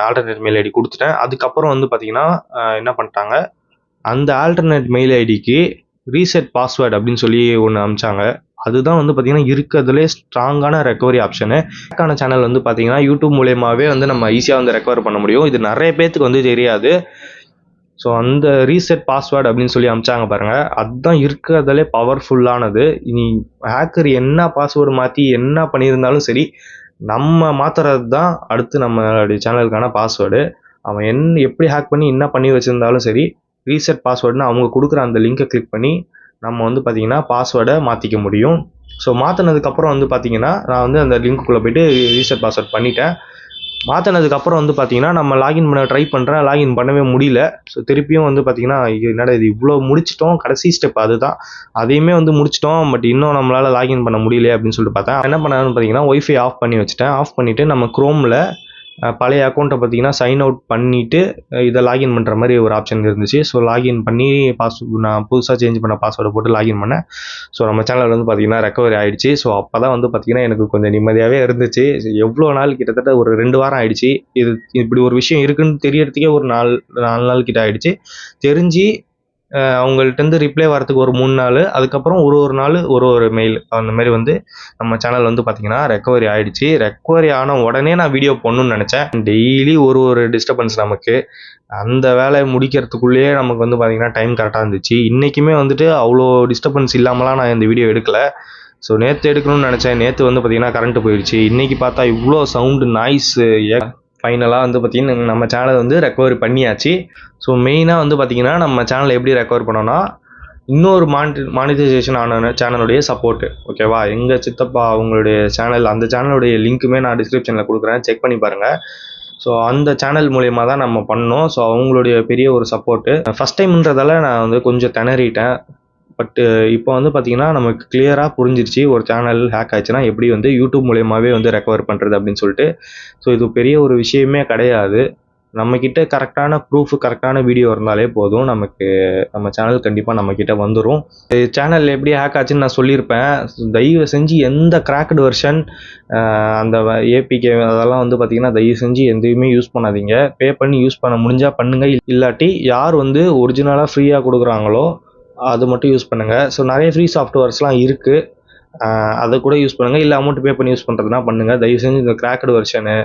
ஆல்டர்னேட் மெயில் ஐடி கொடுத்துட்டேன். அதுக்கப்புறம் வந்து பார்த்திங்கன்னா என்ன பண்ணிட்டாங்க, அந்த ஆல்டர்னேட் மெயில் ஐடிக்கு ரீசெட் பாஸ்வேர்டு அப்படின்னு சொல்லி ஒன்று அனுப்பிச்சாங்க. அதுதான் வந்து பார்த்திங்கன்னா இருக்கிறதுலே ஸ்ட்ராங்கான ரெக்கவரி ஆப்ஷனு. ஹேக்கான சேனல் வந்து பார்த்திங்கன்னா யூடியூப் மூலயமாவே வந்து நம்ம ஈஸியாக வந்து ரெக்கவர் பண்ண முடியும். இது நிறைய பேர்த்துக்கு வந்து தெரியாது. ஸோ அந்த ரீசெட் பாஸ்வேர்டு அப்படின்னு சொல்லி அனுப்பிச்சாங்க பாருங்கள், அதுதான் இருக்கிறதுலே பவர்ஃபுல்லானது. இனி ஹேக்கர் என்ன பாஸ்வேர்டு மாற்றி என்ன பண்ணியிருந்தாலும் சரி, நம்ம மாற்றுறது தான் அடுத்து நம்மளுடைய சேனலுக்கான பாஸ்வேர்டு. அவன் எப்படி ஹேக் பண்ணி என்ன பண்ணி வச்சுருந்தாலும் சரி, ரீசெட் பாஸ்வேர்டுன்னு அவங்க கொடுக்குற அந்த லிங்கை கிளிக் பண்ணி நம்ம வந்து பார்த்திங்கன்னா பாஸ்வேர்டை மாற்றிக்க முடியும். ஸோ மாற்றினதுக்கப்புறம் வந்து பார்த்திங்கன்னா நான் வந்து அந்த லிங்க்குள்ளே போய்ட்டு ரீசெட் பாஸ்வேர்ட் பண்ணிட்டேன். மாற்றினதுக்கப்புறம் வந்து பார்த்தீங்கன்னா நம்ம லாகின் பண்ண ட்ரை பண்ணுறேன், லாகின் பண்ணவே முடியல. ஸோ திருப்பியும் வந்து பார்த்தீங்கன்னா என்னடா இது இவ்வளோ முடிச்சிட்டோம், கடைசி ஸ்டெப் அதுதான், அதையுமே வந்து முடிச்சிட்டோம், பட் இன்னும் நம்மளால் லாகின் பண்ண முடியலையே அப்படின்னு சொல்லிட்டு பார்த்தேன். என்ன பண்ணான்னு பார்த்தீங்கன்னா ஒய்ஃபை ஆஃப் பண்ணி வச்சுட்டேன். ஆஃப் பண்ணிவிட்டு நம்ம குரோமில் பழைய அக்கௌண்ட்டை பார்த்தீங்கன்னா சைன் அவுட் பண்ணிவிட்டு இதை லாகின் பண்ணுற மாதிரி ஒரு ஆப்ஷன் இருந்துச்சு. ஸோ லாகின் பண்ணி நான் புதுசாக சேஞ்ச் பண்ண பாஸ்வேர்டை போட்டு லாகின் பண்ணேன். ஸோ நம்ம சேனல் வந்து பார்த்தீங்கன்னா ரெக்கவரி ஆகிடுச்சு. ஸோ அப்போ தான் வந்து பார்த்தீங்கன்னா எனக்கு கொஞ்சம் நிம்மதியாகவே இருந்துச்சு. எவ்வளோ நாள், கிட்டத்தட்ட ஒரு 2 வாரம் ஆகிடுச்சு. இப்படி ஒரு விஷயம் இருக்குன்னு தெரியறதுக்கே ஒரு 4 நாள் கிட்ட ஆகிடுச்சு. தெரிஞ்சு அவங்கள்ட்டேருந்து ரிப்ளை வரத்துக்கு ஒரு 3 நாள், அதுக்கப்புறம் ஒரு நாள் ஒரு மெயில், அந்த மாதிரி வந்து நம்ம சேனல் வந்து பார்த்தீங்கன்னா ரெக்கவரி ஆகிடுச்சு. ரெக்கவரி ஆன உடனே நான் வீடியோ போடணும்னு நினச்சேன். டெய்லி ஒரு டிஸ்டர்பன்ஸ் நமக்கு. அந்த வேலையை முடிக்கிறதுக்குள்ளேயே நமக்கு வந்து பார்த்தீங்கன்னா டைம் கரெக்டாக இருந்துச்சு. இன்றைக்குமே வந்துட்டு அவ்வளோ டிஸ்டர்பன்ஸ் இல்லாமலாம் நான் இந்த வீடியோ எடுக்கலை. ஸோ நேற்று எடுக்கணும்னு நினச்சேன். நேற்று வந்து பார்த்தீங்கன்னா கரண்ட்டு போயிடுச்சு. இன்றைக்கி பார்த்தா இவ்வளோ சவுண்டு, நாய்ஸு. ஃபைனலாக வந்து பார்த்திங்கன்னா நம்ம சேனல் வந்து ரெக்கவரி பண்ணியாச்சு. ஸோ மெயினாக வந்து பார்த்திங்கன்னா நம்ம சேனலை எப்படி ரெக்கவர் பண்ணோன்னா, இன்னொரு மானிட்டைசேஷன் ஆன சேனலுடைய சப்போர்ட்டு, ஓகேவா? எங்கள் சித்தப்பா அவங்களுடைய சேனல், அந்த சேனலுடைய லிங்க்குமே நான் டிஸ்கிரிப்ஷனில் கொடுக்குறேன், செக் பண்ணி பாருங்கள். ஸோ அந்த சேனல் மூலயமா தான் நம்ம பண்ணோம். ஸோ அவங்களுடைய பெரிய ஒரு சப்போர்ட்டு. ஃபஸ்ட் டைம்ன்றதால நான் வந்து கொஞ்சம் திணறிட்டேன். பட்டு இப்போ வந்து பார்த்தீங்கன்னா நமக்கு கிளியராக புரிஞ்சிருச்சு, ஒரு சேனல் ஹேக் ஆச்சுன்னா எப்படி வந்து யூடியூப் மூலியமாகவே வந்து ரெக்கவர் பண்ணுறது அப்படின்னு சொல்லிட்டு. ஸோ இது பெரிய ஒரு விஷயமே கிடையாது. நம்மக்கிட்ட கரெக்டான ப்ரூஃப், கரெக்டான வீடியோ இருந்தாலே போதும், நமக்கு நம்ம சேனல் கண்டிப்பாக நம்மக்கிட்ட வந்துடும். சேனல் எப்படி ஹேக் ஆச்சுன்னு நான் சொல்லியிருப்பேன். தயவு செஞ்சு எந்த கிராக்டு வெர்ஷன், அந்த ஏபிகே அதெல்லாம் வந்து பார்த்திங்கன்னா தயவு செஞ்சு எதையுமே யூஸ் பண்ணாதீங்க. பே பண்ணி யூஸ் பண்ண முடிஞ்சால் பண்ணுங்கள். இல்லாட்டி யார் வந்து ஒரிஜினலாக ஃப்ரீயாக கொடுக்குறாங்களோ அது மட்டும் யூஸ் பண்ணுங்கள். ஸோ நிறைய ஃப்ரீ சாஃப்ட்வேர்ஸ்லாம் இருக்குது, அதை கூட யூஸ் பண்ணுங்கள். இல்லை அமௌண்ட் பே பண்ணி யூஸ் பண்ணுறதுனா பண்ணுங்கள். தயவு செஞ்சு இந்த கிராக்டு வெர்ஷனு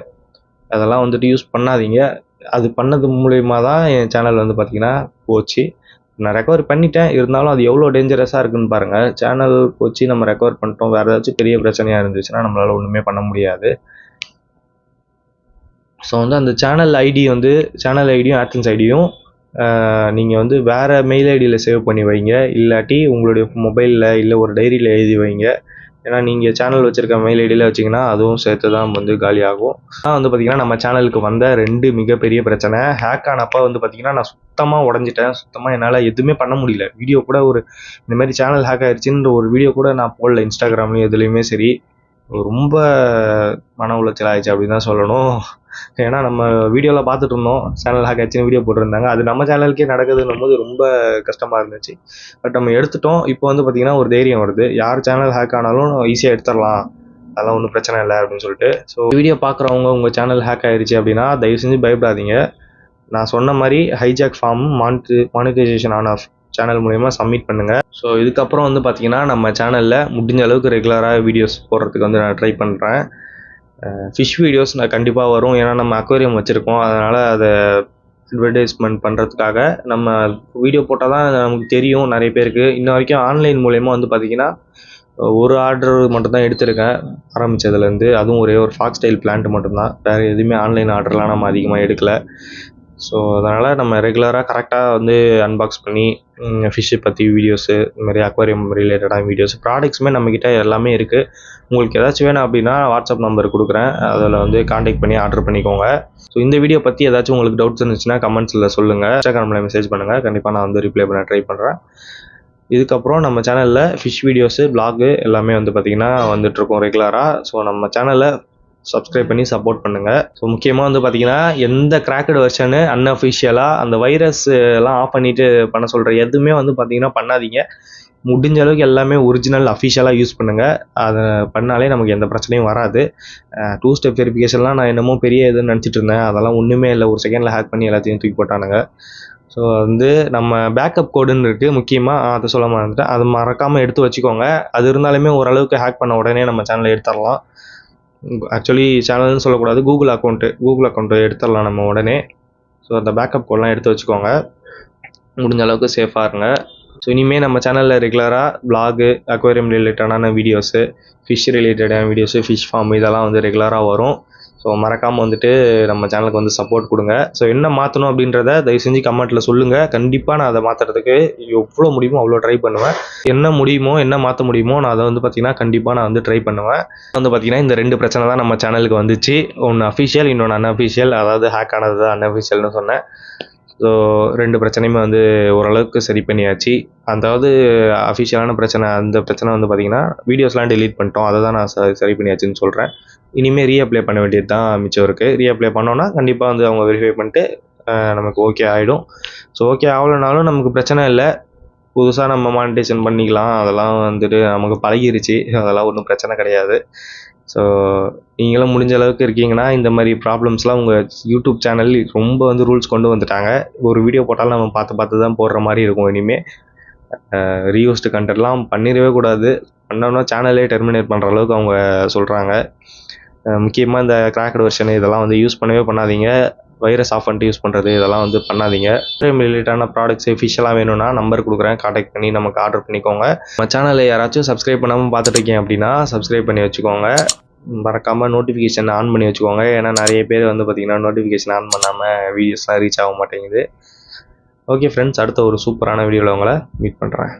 அதெல்லாம் வந்துட்டு யூஸ் பண்ணாதீங்க. அது பண்ணது மூலியமாக தான் என் சேனல் வந்து பார்த்திங்கன்னா போச்சு. நான் ரெக்கவர் பண்ணிட்டேன், இருந்தாலும் அது எவ்வளோ டேஞ்சரஸாக இருக்குதுன்னு பாருங்கள். சேனல் போச்சு, நம்ம ரெக்கவர் பண்ணிட்டோம், வேறு ஏதாச்சும் பெரிய பிரச்சனையாக இருந்துச்சுன்னா நம்மளால் ஒன்றுமே பண்ண முடியாது. ஸோ வந்து அந்த சேனல் ஐடியும் ஆட்சன்ஸ் ஐடியும் நீங்கள் வந்து வேறு மெயில் ஐடியில் சேவ் பண்ணி வைங்க. இல்லாட்டி உங்களுடைய மொபைலில் இல்லை ஒரு டைரியில் எழுதி வைங்க. ஏன்னா நீங்கள் சேனல் வச்சுருக்க மெயில் ஐடியில் வச்சிங்கன்னா அதுவும் சேர்த்து தான் வந்து காலியாகும். ஆனால் வந்து பார்த்திங்கன்னா நம்ம சேனலுக்கு வந்த 2 மிகப்பெரிய பிரச்சனை. ஹேக் ஆனப்போ வந்து பார்த்திங்கன்னா நான் சுத்தமாக உடஞ்சிட்டேன். சுத்தமாக என்னால் எதுவுமே பண்ண முடியல. வீடியோ கூட இந்த மாதிரி சேனல் ஹேக் ஆகிடுச்சின்ற ஒரு வீடியோ கூட நான் போடல, இன்ஸ்டாகிராம்லேயும் எதுலேயுமே சரி. ரொம்ப மன உளைச்சல் ஆயிடுச்சு அப்படின்னு தான் சொல்லணும். ஏன்னா நம்ம வீடியோவில் பார்த்துட்டு இருந்தோம், சேனல் ஹேக் ஆச்சுன்னு வீடியோ போட்டிருந்தாங்க. அது நம்ம சேனலுக்கே நடக்குதுன்னும் போது ரொம்ப கஷ்டமாக இருந்துச்சு. பட் நம்ம எடுத்துட்டோம். இப்போ வந்து பார்த்திங்கன்னா ஒரு தைரியம் வருது, யார் சேனல் ஹேக் ஆனாலும் ஈஸியாக எடுத்துடலாம், அதெல்லாம் ஒன்றும் பிரச்சனை இல்லை அப்படின்னு சொல்லிட்டு. ஸோ வீடியோ பார்க்குறவங்க உங்கள் சேனல் ஹேக் ஆகிடுச்சு அப்படின்னா தயவு செஞ்சு பயப்படாதீங்க. நான் சொன்ன மாதிரி hijack form monetization on off channel மூலயமா சப்மிட் பண்ணுங்கள். ஸோ இதுக்கப்புறம் வந்து பார்த்திங்கன்னா நம்ம சேனலில் முடிஞ்ச அளவுக்கு ரெகுலராக வீடியோஸ் போடுறதுக்கு வந்து நான் ட்ரை பண்ணுறேன். ஃபிஷ் வீடியோஸ் நான் கண்டிப்பாக வரும். ஏன்னா நம்ம அக்வேரியம் வச்சுருக்கோம், அதனால் அதை அட்வர்டைஸ்மெண்ட் பண்ணுறதுக்காக நம்ம வீடியோ போட்டால் தான் நமக்கு தெரியும் நிறைய பேருக்கு. இன்ன வரைக்கும் ஆன்லைன் மூலயமா வந்து பார்த்திங்கன்னா ஒரு ஆர்டர் மட்டும்தான் எடுத்திருக்கேன் ஆரம்பித்ததுலேருந்து. அதுவும் ஒரே ஒரு ஃபாக்ஸ் ஸ்டைல் பிளான்ட் மட்டும்தான், வேறு எதுவுமே ஆன்லைன் ஆர்டர்லாம் நம்ம அதிகமாக எடுக்கலை. ஸோ அதனால் நம்ம ரெகுலராக கரெக்டாக வந்து அன்பாக்ஸ் பண்ணி ஃபிஷ்ஷை பற்றி வீடியோஸு, இந்த மாதிரி அக்வாரியம் ரிலேட்டடான வீடியோஸ், ப்ராடக்ட்ஸுமே நம்மக்கிட்ட எல்லாமே இருக்குது. உங்களுக்கு ஏதாச்சும் வேணும் அப்படின்னா வாட்ஸ்அப் நம்பர் கொடுக்குறேன், அதில் வந்து காண்டாக்ட் பண்ணி ஆர்டர் பண்ணிக்கோங்க. ஸோ இந்த வீடியோ பற்றி ஏதாச்சும் உங்களுக்கு டவுட்ஸ் இருந்துச்சுன்னா கமெண்ட்ஸில் சொல்லுங்கள், இன்ஸ்டாகிராமில் மெசேஜ் பண்ணுங்கள், கண்டிப்பாக நான் வந்து ரிப்ளை பண்ண ட்ரை பண்ணுறேன். இதுக்கப்புறம் நம்ம சேனலில் ஃபிஷ் வீடியோஸு, வ்ளாகு எல்லாமே வந்து பார்த்திங்கன்னா வந்துட்டுருக்கோம் ரெகுலராக. ஸோ நம்ம சேனலை சப்ஸ்கிரைப் பண்ணி சப்போர்ட் பண்ணுங்கள். ஸோ முக்கியமாக வந்து பார்த்திங்கன்னா எந்த கிராக்கட் வெர்ஷனு அன்அஃபிஷியலாக அந்த வைரஸ் எல்லாம் ஆஃப் பண்ணிவிட்டு பண்ண சொல்கிற எதுவுமே வந்து பார்த்திங்கன்னா பண்ணாதீங்க. முடிஞ்ச அளவுக்கு எல்லாமே ஒரிஜினல் அஃபிஷியலாக யூஸ் பண்ணுங்கள். அதை பண்ணாலே நமக்கு எந்த பிரச்சனையும் வராது. 2 ஸ்டெப் வெரிஃபிகேஷன்லாம் நான் என்னமோ பெரிய இதுன்னு நினச்சிட்டு இருந்தேன், அதெல்லாம் ஒன்றுமே இல்லை. ஒரு செகண்டில் ஹேக் பண்ணி எல்லாத்தையும் தூக்கி போட்டானுங்க. ஸோ வந்து நம்ம பேக்கப் கோடுன்னு இருக்குது, முக்கியமாக அதை சொல்ல மறந்துட்டேன், அதை மறக்காமல் எடுத்து வச்சுக்கோங்க. அது இருந்தாலுமே ஓரளவுக்கு ஹேக் பண்ண உடனே நம்ம சேனலை எடுத்துடலாம். ஆக்சுவலி சேனல்னு சொல்லக்கூடாது, கூகுள் அக்கௌண்ட்டு எடுத்துடலாம் நம்ம உடனே. ஸோ அந்த பேக்கப் கோடெலாம் எடுத்து வச்சுக்கோங்க, முடிஞ்ச அளவுக்கு சேஃபாக இருங்க. ஸோ இனிமேல் நம்ம சேனலில் ரெகுலராக வ்ளாகு, அக்வேரியம் ரிலேட்டடான வீடியோஸு, ஃபிஷ் ரிலேட்டடான வீடியோஸு, ஃபிஷ் ஃபார்ம் இதெல்லாம் வந்து ரெகுலராக வரும். ஸோ மறக்காமல் வந்துட்டு நம்ம சேனலுக்கு வந்து சப்போர்ட் கொடுங்க. ஸோ என்ன மாற்றணும் அப்படின்றத தயவு செஞ்சு கமெண்ட்டில் சொல்லுங்கள். கண்டிப்பாக நான் அதை மாற்றுறதுக்கு எவ்வளோ முடியுமோ அவ்வளோ ட்ரை பண்ணுவேன். என்ன முடியுமோ என்ன மாற்ற முடியுமோ நான் அதை வந்து பார்த்திங்கன்னா கண்டிப்பாக நான் வந்து ட்ரை பண்ணுவேன். வந்து பார்த்திங்கன்னா இந்த 2 பிரச்சனை தான் நம்ம சேனலுக்கு வந்துச்சு. ஒன்று அஃபிஷியல், இன்னொன்று அன்அஃபிஷியல். அதாவது ஹேக் ஆனது தான் அன்அஃபிஷியல்னு சொன்னேன். ஸோ 2 பிரச்சனையுமே வந்து ஓரளவுக்கு சரி பண்ணியாச்சு. அதாவது அஃபிஷியலான பிரச்சனை, அந்த பிரச்சனை வந்து பார்த்திங்கன்னா வீடியோஸ்லாம் டெலீட் பண்ணிட்டோம். அதை தான் நான் சரி பண்ணியாச்சுன்னு சொல்கிறேன். இனிமேல் ரீஅப்ளை பண்ண வேண்டியது தான் மிச்சம் இருக்குது. ரீஅப்ளை பண்ணோன்னா கண்டிப்பாக வந்து அவங்க வெரிஃபை பண்ணிட்டு நமக்கு ஓகே ஆகிடும். ஸோ ஓகே ஆகலைனாலும் நமக்கு பிரச்சனை இல்லை. புதுசாக நம்ம மானிட்டேஷன் பண்ணிக்கலாம். அதெல்லாம் வந்துட்டு நமக்கு பழகிருச்சு. அதெல்லாம் ஒன்றும் பிரச்சனை கிடையாது. ஸோ நீங்களும் முடிஞ்ச அளவுக்கு இருக்கீங்கன்னா இந்த மாதிரி ப்ராப்ளம்ஸ்லாம் உங்கள் யூடியூப் சேனல் ரொம்ப வந்து ரூல்ஸ் கொண்டு வந்துட்டாங்க. ஒரு வீடியோ போட்டாலும் நம்ம பார்த்து தான் போடுற மாதிரி இருக்கும். இனிமேல் ரீயூஸ்டு கண்டென்ட்லாம் பண்ணிடவே கூடாது. பண்ணோன்னா சேனலே டெர்மினேட் பண்ணுற அளவுக்கு அவங்க சொல்கிறாங்க. முக்கியமாக இந்த கிராக்டு வெர்ஷன் இதெல்லாம் வந்து யூஸ் பண்ணவே பண்ணாதீங்க. வைரஸ் ஆஃப் பண்ணிட்டு யூஸ் பண்ணுறது இதெல்லாம் வந்து பண்ணாதீங்க. ரிலேட்டடான ப்ராடக்ட்ஸ் எஃபிஷியலாக வேணும்னா நம்பர் கொடுக்குறேன், கான்டாக்ட் பண்ணி நமக்கு ஆர்டர் பண்ணிக்கோங்க. நம்ம சேனலில் யாராச்சும் சப்ஸ்கிரைப் பண்ணாமல் பார்த்துட்டு இருக்கீங்க அப்படின்னா சப்ஸ்கிரைப் பண்ணி வச்சுக்கோங்க. மறக்காமல் நோட்டிஃபிகேஷன் ஆன் பண்ணி வச்சுக்கோங்க. ஏன்னா நிறைய பேர் வந்து பார்த்திங்கன்னா நோட்டிஃபிகேஷன் ஆன் பண்ணாமல் வீடியோஸ்லாம் ரீச் ஆக மாட்டேங்குது. ஓகே ஃப்ரெண்ட்ஸ், அடுத்த ஒரு சூப்பரான வீடியோவில் உங்களை மீட் பண்ணுறேன்.